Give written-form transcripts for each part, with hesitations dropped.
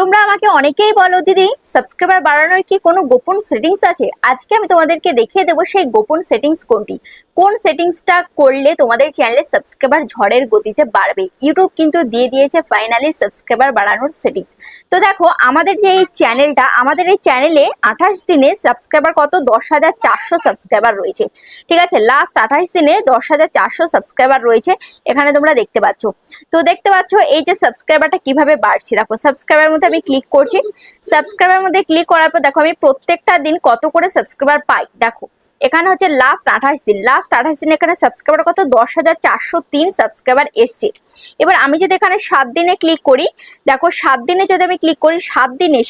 তোমরা আমাকে অনেকেই বলো দিদি সাবস্ক্রাইবার বাড়ানোর কি কোনো গোপন সেটিংস আছে। আজকে আমি তোমাদেরকে দেখিয়ে দেবো সেই গোপন সেটিংস কোনটি, কোন সেটিংসটা করলে তোমাদের চ্যানেলের সাবস্ক্রাইবার ঝড়ের গতিতে বাড়বে। ইউটিউব কিন্তু দিয়ে দিয়েছে ফাইনালি সাবস্ক্রাইবার বাড়ানোর সেটিংস। তো দেখো আমাদের যে এই চ্যানেলটা, আমাদের এই চ্যানেলে 28 দিনে সাবস্ক্রাইবার কত 10,400 সাবস্ক্রাইবার রয়েছে। ঠিক আছে, লাস্ট 28 দিনে 10,400 সাবস্ক্রাইবার রয়েছে, এখানে তোমরা দেখতে পাচ্ছ। তো দেখতে পাচ্ছ এই যে সাবস্ক্রাইবারটা কিভাবে বাড়ছে। দেখো সাবস্ক্রাইবার মধ্যে আমি ক্লিক করছি, সাবস্ক্রাইবার মধ্যে ক্লিক করার পর দেখো আমি প্রত্যেকটা দিন কত করে সাবস্ক্রাইবার পাই। দেখো এখানে হচ্ছে লাস্ট 28 দিন, লাস্ট 28 দিন এখানে সাবস্ক্রাইবার কত 10,403 সাবস্ক্রাইবার এসছে। এবার আমি যদি এখানে 7 দিনে ক্লিক করি, দেখো 7 দিনে যদি আমি ক্লিক করি, 7 দিনে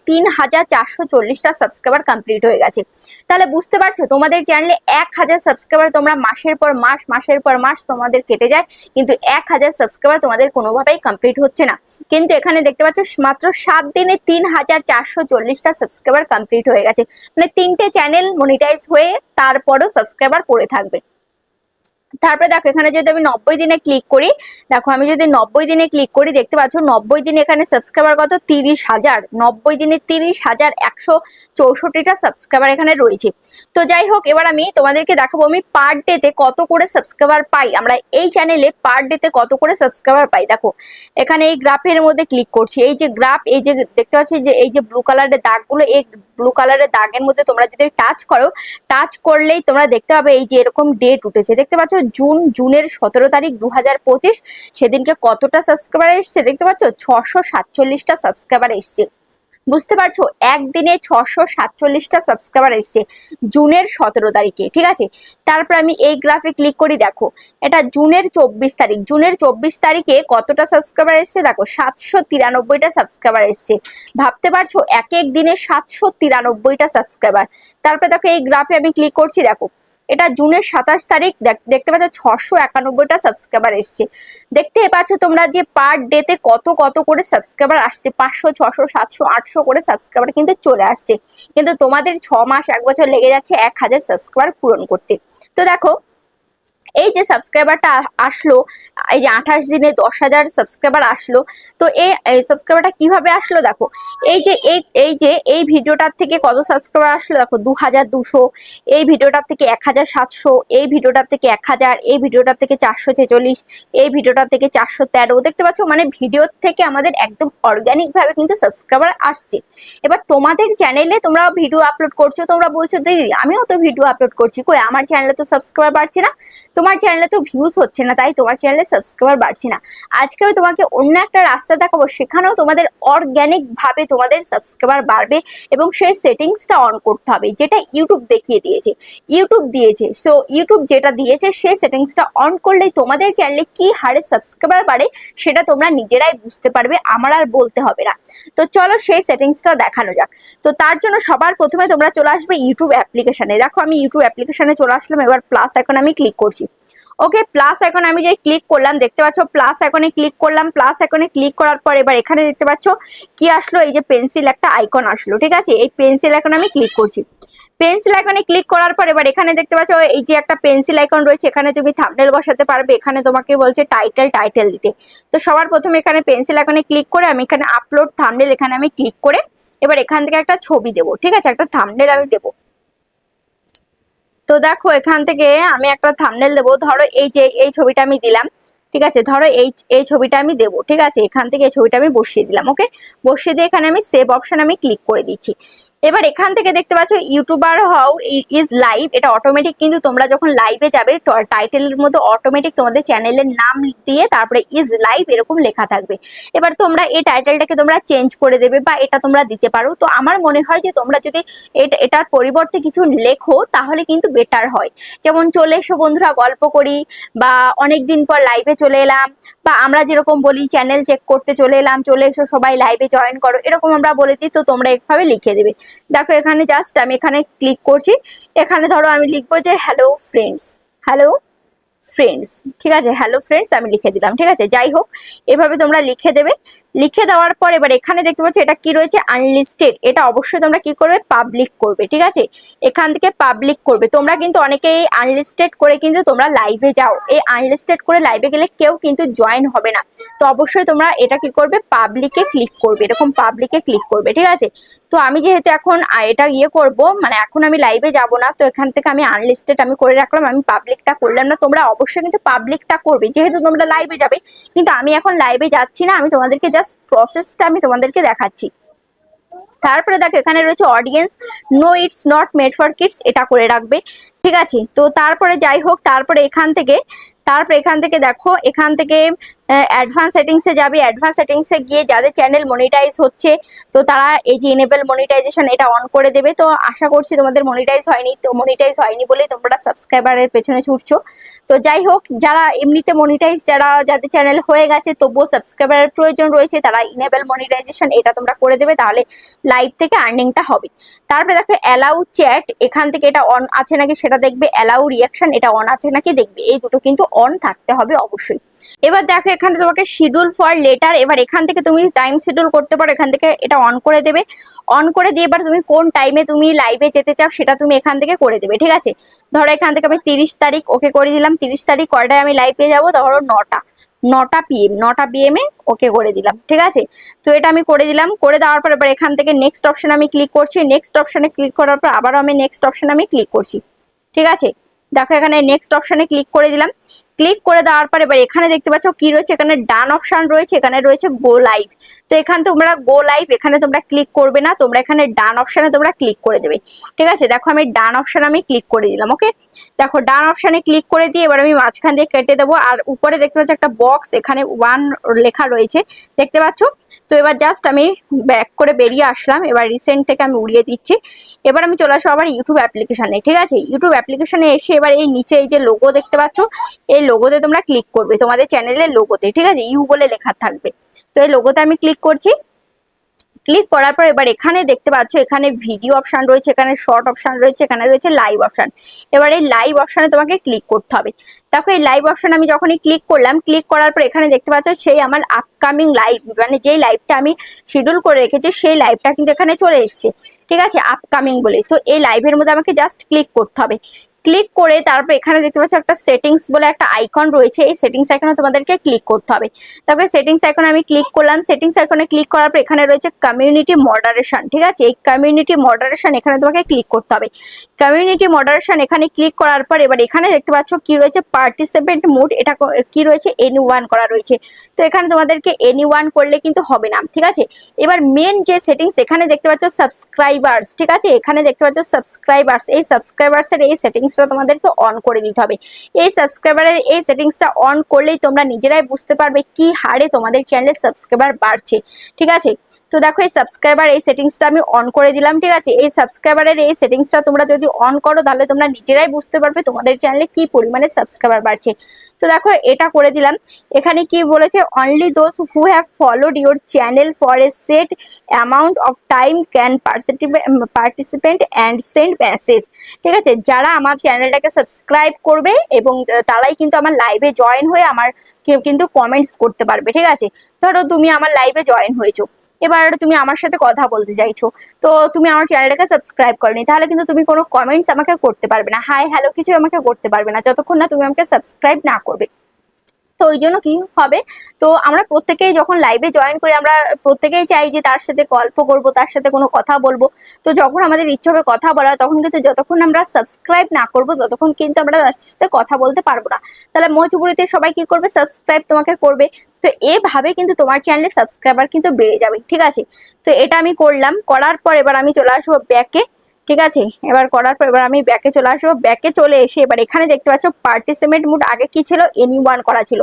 3,440টা সাবস্ক্রাইবার কমপ্লিট হয়ে গেছে। তাহলে বুঝতে পারছো তোমাদের চ্যানেলে 1000 সাবস্ক্রাইবার তোমরা মাসের পর মাস তোমাদের কেটে যায়, কিন্তু 1000 সাবস্ক্রাইবার তোমাদের কোনোভাবেই কমপ্লিট হচ্ছে না। কিন্তু এখানে দেখতে পাচ্ছ মাত্র 7 দিনে 3,440টা সাবস্ক্রাইবার কমপ্লিট হয়ে গেছে। মানে 3টে চ্যানেল মনিটাইজ হয়ে তারপরও সাবস্ক্রাইবার পড়ে থাকবে। তারপরে দেখো এখানে যদি আমি 90 দিনে ক্লিক করি, দেখো আমি যদি 90 দিনে ক্লিক করি দেখতে পাচ্ছ 90 দিনে এখানে সাবস্ক্রাইবার কত 30,000, 90 দিনে 30,164টা সাবস্ক্রাইবার এখানে রয়েছে। তো যাই হোক, এবার আমি তোমাদেরকে দেখাবো আমি পার ডেতে কত করে সাবস্ক্রাইবার পাই, আমরা এই চ্যানেলে পার ডেতে কত করে সাবস্ক্রাইবার পাই। দেখো এখানে এই গ্রাফের মধ্যে ক্লিক করছি, এই যে গ্রাফ, এই যে দেখতে পাচ্ছি যে এই যে ব্লু কালারের দাগগুলো, এই ব্লু কালারের দাগের মধ্যে তোমরা যদি টাচ করো, টাচ করলেই তোমরা দেখতে পাবে এই যে এরকম ডেট উঠেছে। দেখতে পাচ্ছ জুনের 17 তারিখ 2025, সেদিনকে কতটা সাবস্ক্রাইবার এসছে দেখতে পাচ্ছ 647টা সাবস্ক্রাইবার এসছে। বুঝতে পারছো একদিনে 647টা সাবস্ক্রাইবার এসছে জুনের 17 তারিখে। ঠিক আছে, তারপর আমি এই গ্রাফে ক্লিক করি, দেখো এটা জুনের 24 তারিখ, জুনের 24 তারিখে কতটা সাবস্ক্রাইবার এসছে দেখো 793টা সাবস্ক্রাইবার এসছে। ভাবতে পারছো এক এক দিনে 793টা সাবস্ক্রাইবার। তারপরে দেখো এই গ্রাফে আমি ক্লিক করছি, দেখো এটা জুনের 27 তারিখ, দেখতে পাচ্ছ 691টা সাবস্ক্রাইবার এসছে। দেখতে পাচ্ছ তোমরা যে পার ডেতে কত কত করে সাবস্ক্রাইবার আসছে, 500, 600, 700, 800 করে সাবস্ক্রাইবার কিন্তু চলে আসছে। কিন্তু তোমাদের 6 মাস 1 বছর লেগে যাচ্ছে 1000 সাবস্ক্রাইবার পূরণ করতে। তো দেখো এই যে সাবস্ক্রাইবারটা আসলো, এই যে 28 দিনে 10,000 সাবস্ক্রাইবার আসলো। তো এই সাবস্ক্রাইবারটা কিভাবে আসলো, দেখো এই ভিডিওটার থেকে কত সাবস্ক্রাইবার আসলো দেখো 2,200, এই ভিডিওটার থেকে 1,700, এই ভিডিওটার থেকে 1,000, এই ভিডিওটার থেকে 446, এই ভিডিওটার থেকে 413। দেখতে পাচ্ছ মানে ভিডিওর থেকে আমাদের একদম অর্গানিক ভাবে কিন্তু সাবস্ক্রাইবার আসছে। এবার তোমাদের চ্যানেলে তোমরা ভিডিও আপলোড করছো, তোমরা বলছো দিদি আমিও তো ভিডিও আপলোড করছি, কই আমার চ্যানেলে তো সাবস্ক্রাইবার বাড়ছে না, তোমার চ্যানেলে তো ভিউজ হচ্ছে না, তাই তোমার চ্যানেলে সাবস্ক্রাইবার বাড়ছে না। আজকে আমি তোমাকে অন্য একটা রাস্তা দেখাবো, সেখানেও তোমাদের অর্গানিক ভাবে তোমাদের সাবস্ক্রাইবার বাড়বে এবং সেই সেটিংসটা অন করতে হবে যেটা ইউটিউব দেখিয়ে দিয়েছে, ইউটিউব দিয়েছে। সো ইউটিউব যেটা দিয়েছে সেই সেটিংসটা অন করলেই তোমাদের চ্যানেলে কি হারে সাবস্ক্রাইবার বাড়ে সেটা তোমরা নিজেরাই বুঝতে পারবে, আমার আর বলতে হবে না। তো চলো সেই সেটিংসটা দেখানো যাক। তো তার জন্য সবার প্রথমে তোমরা চলে আসবে ইউটিউব অ্যাপ্লিকেশনে। দেখো আমি ইউটিউব অ্যাপ্লিকেশনে চলে আসলাম, এবার প্লাস আইকন আমি ক্লিক করছি। ওকে, প্লাস আইকন আমি যে ক্লিক করলাম, দেখতে পাচ্ছ প্লাস আইকনে ক্লিক করলাম। প্লাস আইকনে ক্লিক করার পর এবার এখানে দেখতে পাচ্ছ কি আসলো, এই যে পেন্সিল একটা আইকন আসলো। ঠিক আছে, এই পেন্সিল আইকনে আমি ক্লিক করছি। পেন্সিল আইকনে ক্লিক করার পর এবার এখানে দেখতে পাচ্ছ এই যে একটা পেন্সিল আইকন রয়েছে, এখানে তুমি থাম্বনেল বসাতে পারবে। এখানে তোমাকে বলছে টাইটেল দিতে। তো সবার প্রথমে এখানে পেন্সিল আইকনে ক্লিক করে আমি এখানে আপলোড থাম্বনেল, এখানে আমি ক্লিক করে এবার এখান থেকে একটা ছবি দেবো। ঠিক আছে, একটা থাম্বনেল আমি দেবো। তো দেখো এখান থেকে আমি একটা থাম্বনেল দেবো, ধরো এই যে এই ছবিটা আমি দিলাম। ঠিক আছে, ধরো এই ছবিটা আমি দেবো। ঠিক আছে, এখান থেকে এই ছবিটা আমি বসিয়ে দিলাম। ওকে, বসিয়ে দিয়ে এখানে আমি সেভ অপশন আমি ক্লিক করে দিচ্ছি। এবার এখান থেকে দেখতে পাচ্ছ ইউটিউবার হও ইজ লাইভ, এটা অটোমেটিক কিন্তু তোমরা যখন লাইভে যাবে টাইটেলের মধ্যে অটোমেটিক তোমাদের চ্যানেলের নাম দিয়ে তারপরে ইজ লাইভ এরকম লেখা থাকবে। এবার তোমরা এই টাইটেলটাকে তোমরা চেঞ্জ করে দেবে বা এটা তোমরা দিতে পারো। তো আমার মনে হয় যে তোমরা যদি এটার পরিবর্তে কিছু লেখো তাহলে কিন্তু বেটার হয়। যেমন চলে এসো বন্ধুরা গল্প করি, বা অনেকদিন পর লাইভে চলে এলাম, বা আমরা যেরকম বলি চ্যানেল চেক করতে চলে এলাম, চলে এসো সবাই লাইভে জয়েন করো, এরকম আমরা বলে দিই। তো তোমরা এইভাবে লিখে দেবে। দেখো এখানে জাস্ট আমি এখানে ক্লিক করছি, এখানে ধরো আমি লিখবো যে হ্যালো ফ্রেন্ডস, হ্যালো ফ্রেন্ডস, ঠিক আছে, হ্যালো ফ্রেন্ডস আমি লিখে দিলাম। ঠিক আছে, যাই হোক এভাবে তোমরা লিখে দেবে। লিখে দেওয়ার পর এবার এখানে দেখতে পাচ্ছ এটা কি রয়েছে, আনলিস্টেড। এটা অবশ্যই তোমরা কি করবে, পাবলিক করবে। ঠিক আছে, এখান থেকে পাবলিক করবে। তোমরা কিন্তু অনেকে এই আনলিস্টেড করে কিন্তু তোমরা লাইভে যাও, এই আনলিস্টেড করে লাইভে গেলে কেউ কিন্তু জয়েন হবে না। তো অবশ্যই তোমরা এটা কি করবে, পাবলিকে ক্লিক করবে, এরকম পাবলিকে ক্লিক করবে। ঠিক আছে, তো আমি যেহেতু এখন এটা করব, মানে এখন আমি লাইভে যাব না, তো এখান থেকে আমি আনলিস্টেড আমি করে রাখলাম, আমি পাবলিকটা করলাম না। তোমরা অবশ্যই কিন্তু পাবলিকটা করবে যেহেতু তোমরা লাইভে যাবে। কিন্তু আমি এখন লাইভে যাচ্ছি না, আমি তোমাদেরকে জাস্ট প্রসেসটা আমি তোমাদেরকে দেখাচ্ছি। তারপরে দেখো এখানে রয়েছে audience, no it's not made for kids, এটা করে রাখবে। ঠিক আছে, তো তারপরে যাই হোক, তারপরে এখান থেকে দেখো এখান থেকে অ্যাডভান্স সেটিংসে যাবে। অ্যাডভান্স সেটিংসে গিয়ে যাদের চ্যানেল মনিটাইজ হচ্ছে, তো তারা এই যে এনেবল মনিটাইজেশন এটা অন করে দেবে। তো আশা করছি তোমাদের মনিটাইজ হয়নি, তো মনিটাইজ হয়নি বলেই তোমরা সাবস্ক্রাইবারের পেছনে ছুটছো। তো যাই হোক, যারা এমনিতে মনিটাইজ, যাদের চ্যানেল হয়ে গেছে তবুও সাবস্ক্রাইবারের প্রয়োজন রয়েছে, তারা ইনেবল মনিটাইজেশন এটা তোমরা করে দেবে, তাহলে লাইভ থেকে আর্নিংটা হবে। তারপরে দেখো অ্যালাউ চ্যাট, এখান থেকে এটা অন আছে নাকি সেটা দেখবে। অ্যালাউ রিয়াকশন এটা অন আছে নাকি দেখবে, এই দুটো কিন্তু অন থাকতে হবে অবশ্যই। এবার দেখো এখানে তোমাকে শিডিউল ফর লেটার, এবার এখান থেকে তুমি টাইম শিডিউল করতে পারো, এখান থেকে এটা অন করে দেবে। অন করে দিয়ে এবার তুমি কোন টাইমে তুমি লাইভে যেতে চাও সেটা তুমি এখান থেকে করে দেবে। ঠিক আছে, ধরো এখান থেকে আমি 30 তারিখ ওকে করে দিলাম। 30 তারিখ কয়টায় আমি লাইভে যাবো, ধরো 9টা PM, 9টা PM এ ওকে করে দিলাম। ঠিক আছে, তো এটা আমি করে দিলাম। করে দেওয়ার পর এবার এখান থেকে নেক্সট অপশন আমি ক্লিক করছি। নেক্সট অপশনে ক্লিক করার পর আবারও আমি নেক্সট অপশন আমি ক্লিক করছি। ঠিক আছে, দেখো এখানে নেক্সট অপশনে ক্লিক করে দিলাম। ক্লিক করে দেওয়ার পর এবার এখানে দেখতে পাচ্ছ কি রয়েছে, এখানে ডান অপশন রয়েছে, এখানে রয়েছে গো লাইভ। তো এখানে তোমরা গো লাইভ এখানে তোমরা ক্লিক করবে না, তোমরা এখানে ডান অপশনে তোমরা ক্লিক করে দেবে। ঠিক আছে, দেখো আমি ডান অপশন আমি ক্লিক করে দিলাম। ওকে, দেখো ডান অপশনে ক্লিক করে দিয়ে এবার আমি মাঝখান দিয়ে কেটে দেবো। আর উপরে দেখতে পাচ্ছ একটা বক্স, এখানে 1 লেখা রয়েছে, দেখতে পাচ্ছ। তো এবার জাস্ট আমি ব্যাক করে বেরিয়ে আসলাম, এবার রিসেন্ট থেকে আমি উড়িয়ে দিচ্ছি। এবার আমি চলে আসবো আবার ইউটিউব অ্যাপ্লিকেশনে। ঠিক আছে, ইউটিউব অ্যাপ্লিকেশনে এসে এবার এই নিচে এই যে লোগো দেখতে পাচ্ছ, এই লোগোতে তোমরা ক্লিক করবে, তোমাদের চ্যানেলের লোগোতে। ঠিক আছে, ইউ বলে লেখা থাকবে, তো এই লোগোতে আমি ক্লিক করছি। ক্লিক করার পর এবার এখানে দেখতে পাচ্ছ এখানে ভিডিও অপশন রয়েছে, এখানে শর্ট অপশন রয়েছে, এখানে রয়েছে লাইভ অপশন। এবার এই লাইভ অপশনে তোমাকে ক্লিক করতে হবে। দেখো এই লাইভ অপশন আমি যখনই ক্লিক করলাম, ক্লিক করার পর এখানে দেখতে পাচ্ছ সেই আমার আপকামিং লাইভ, মানে যেই লাইভটা আমি শিডিউল করে রেখেছি সেই লাইভটা কিন্তু এখানে চলে এসছে। ঠিক আছে, আপকামিং বলে, তো এই লাইভের মধ্যে আমাকে জাস্ট ক্লিক করতে হবে। ক্লিক করে তারপর এখানে দেখতে পাচ্ছ একটা সেটিংস বলে একটা আইকন রয়েছে, এই সেটিংস আইকনে তোমাদেরকে ক্লিক করতে হবে। তারপরে সেটিংস আইকনে আমি ক্লিক করলাম। সেটিংস আইকনে ক্লিক করার পর এখানে রয়েছে কমিউনিটি মডারেশন। ঠিক আছে, এই কমিউনিটি মডারেশন এখানে তোমাকে ক্লিক করতে হবে। কমিউনিটি মডারেশন এখানে ক্লিক করার পর এবার এখানে দেখতে পাচ্ছ কি রয়েছে, পার্টিসিপেন্ট মোড, এটা কি রয়েছে, এনি1 করা রয়েছে। তো এখানে তোমাদেরকে এনি1 করলে কিন্তু হবে না। ঠিক আছে, এবার মেন যে সেটিংস এখানে দেখতে পাচ্ছ সাবস্ক্রাইবার্স। ঠিক আছে, এখানে দেখতে পাচ্ছ সাবস্ক্রাইবার্স, এই সাবস্ক্রাইবার্সের এই সেটিংসটা তোমাদেরকে অন করে দিতে হবে। এই সাবস্ক্রাইবারের এই সেটিংসটা অন করলেই তোমরা নিজেরাই বুঝতে পারবে কি হারে তোমাদের চ্যানেলের সাবস্ক্রাইবার বাড়ছে। ঠিক আছে, তো দেখো এই সাবস্ক্রাইবার এই সেটিংসটা আমি অন করে দিলাম। ঠিক আছে, এই সাবস্ক্রাইবারের এই সেটিংসটা তোমরা যদি অন করো তাহলে তোমরা নিজেরাই বুঝতে পারবে তোমাদের চ্যানেলে কি পরিমাণে সাবস্ক্রাইবার বাড়ছে। তো দেখো এটা করে দিলাম। এখানে কি বলেছে, only those who have followed your channel for a set amount of time can participant and send message. ঠিক আছে, যারা আমার চ্যানেলটাকে সাবস্ক্রাইব করবে এবং তারাই কিন্তু আমার লাইভে জয়েন হয়ে আমার কিন্তু কমেন্টস করতে পারবে। ঠিক আছে, ধরো তুমি আমার লাইভে জয়েন হয়েছো, এবার তুমি আমার সাথে কথা বলতে চাইছো, তো তুমি আমার চ্যানেলটাকে সাবস্ক্রাইব করনি, তাহলে কিন্তু তুমি কোনো কমেন্টস আমাকে করতে পারবে না, হাই হ্যালো কিছু আমাকে করতে পারবে না যতক্ষণ না তুমি আমাকে সাবস্ক্রাইব না করবে। তো ওই জন্য কি হবে, তো আমরা প্রত্যেকেই যখন লাইভে জয়েন করি আমরা প্রত্যেকেই চাই যে তার সাথে গল্প করব, তার সাথে কোনো কথা বলবো। তো যখন আমাদের ইচ্ছে হবে কথা বলার, তখন কিন্তু যতক্ষণ আমরা সাবস্ক্রাইব না করব ততক্ষণ কিন্তু আমরা তার সাথে কথা বলতে পারবো না। তাহলে মজবুরিতে সবাই কি করবে, সাবস্ক্রাইব তোমাকে করবে। তো এভাবে কিন্তু তোমার চ্যানেলে সাবস্ক্রাইবার কিন্তু বেড়ে যাবে। ঠিক আছে, তো এটা আমি করলাম। করার পর এবার আমি চলে আসবো ব্যাকে। ঠিক আছে, এবার করার পর এবার আমি ব্যাকে চলে আসবো। ব্যাকে চলে এসে এবার এখানে দেখতে পাচ্ছ পার্টিসিপেন্ট মোড, আগে কি ছিল, এনি1 করা ছিল,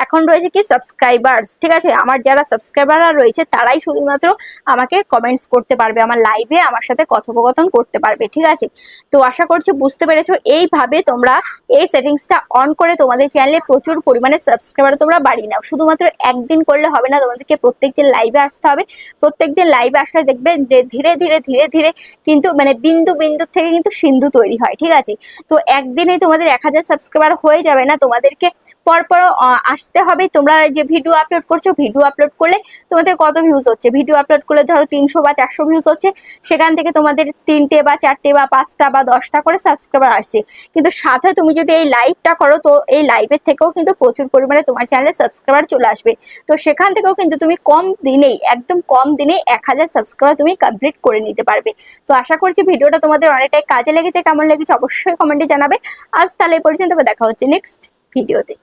এখন রয়েছে কি সাবস্ক্রাইবার্স। ঠিক আছে, আমার যারা সাবস্ক্রাইবাররা রয়েছে তারাই শুধুমাত্র আমাকে কমেন্টস করতে পারবে, আমার লাইভে আমার সাথে কথোপকথন করতে পারবে। ঠিক আছে, তো আশা করছি বুঝতে পেরেছো। এইভাবে তোমরা এই সেটিংসটা অন করে তোমাদের চ্যানেলে প্রচুর পরিমাণে সাবস্ক্রাইবার তোমরা বাড়িয়ে নাও। শুধুমাত্র একদিন করলে হবে না, তোমাদেরকে প্রত্যেকদিন লাইভে আসতে হবে। প্রত্যেকদিন লাইভে আসলে দেখবে যে ধীরে ধীরে ধীরে ধীরে কিন্তু মানে বিন্দু বিন্দু থেকে কিন্তু সিন্ধু তৈরি হয়, ঠিক আছে। তো একদিনে তোমাদের 1000 সাবস্ক্রাইবার হয়ে যাবে না, তোমাদেরকে পরপর আসতে হবে। তোমরা যে ভিডিও আপলোড করছো, ভিডিও আপলোড করলে তোমাদের কত ভিউজ হচ্ছে, ভিডিও আপলোড করলে ধরো 300 বা 400 ভিউজ হচ্ছে, সেখান থেকে তোমাদের 3টে বা 4টে বা 5টা বা 10টা করে সাবস্ক্রাইবার আসছে। কিন্তু সাথে তুমি যদি এই লাইভটা করো, তো এই লাইভের থেকেও কিন্তু প্রচুর পরিমাণে তোমার চ্যানেলে সাবস্ক্রাইবার চলে আসবে। তো সেখান থেকেও কিন্তু তুমি কম দিনেই, একদম কম দিনে 1000 সাবস্ক্রাইবার তুমি কমপ্লিট করে নিতে পারবে। তো আশা করছি ভিডিওটা তোমাদের অনেকটাই কাজে লেগেছে। কেমন লেগেছে অবশ্যই কমেন্টে জানাবে। আজ তাহলে এই পর্যন্ত, দেখা হচ্ছে নেক্সট ভিডিওতে।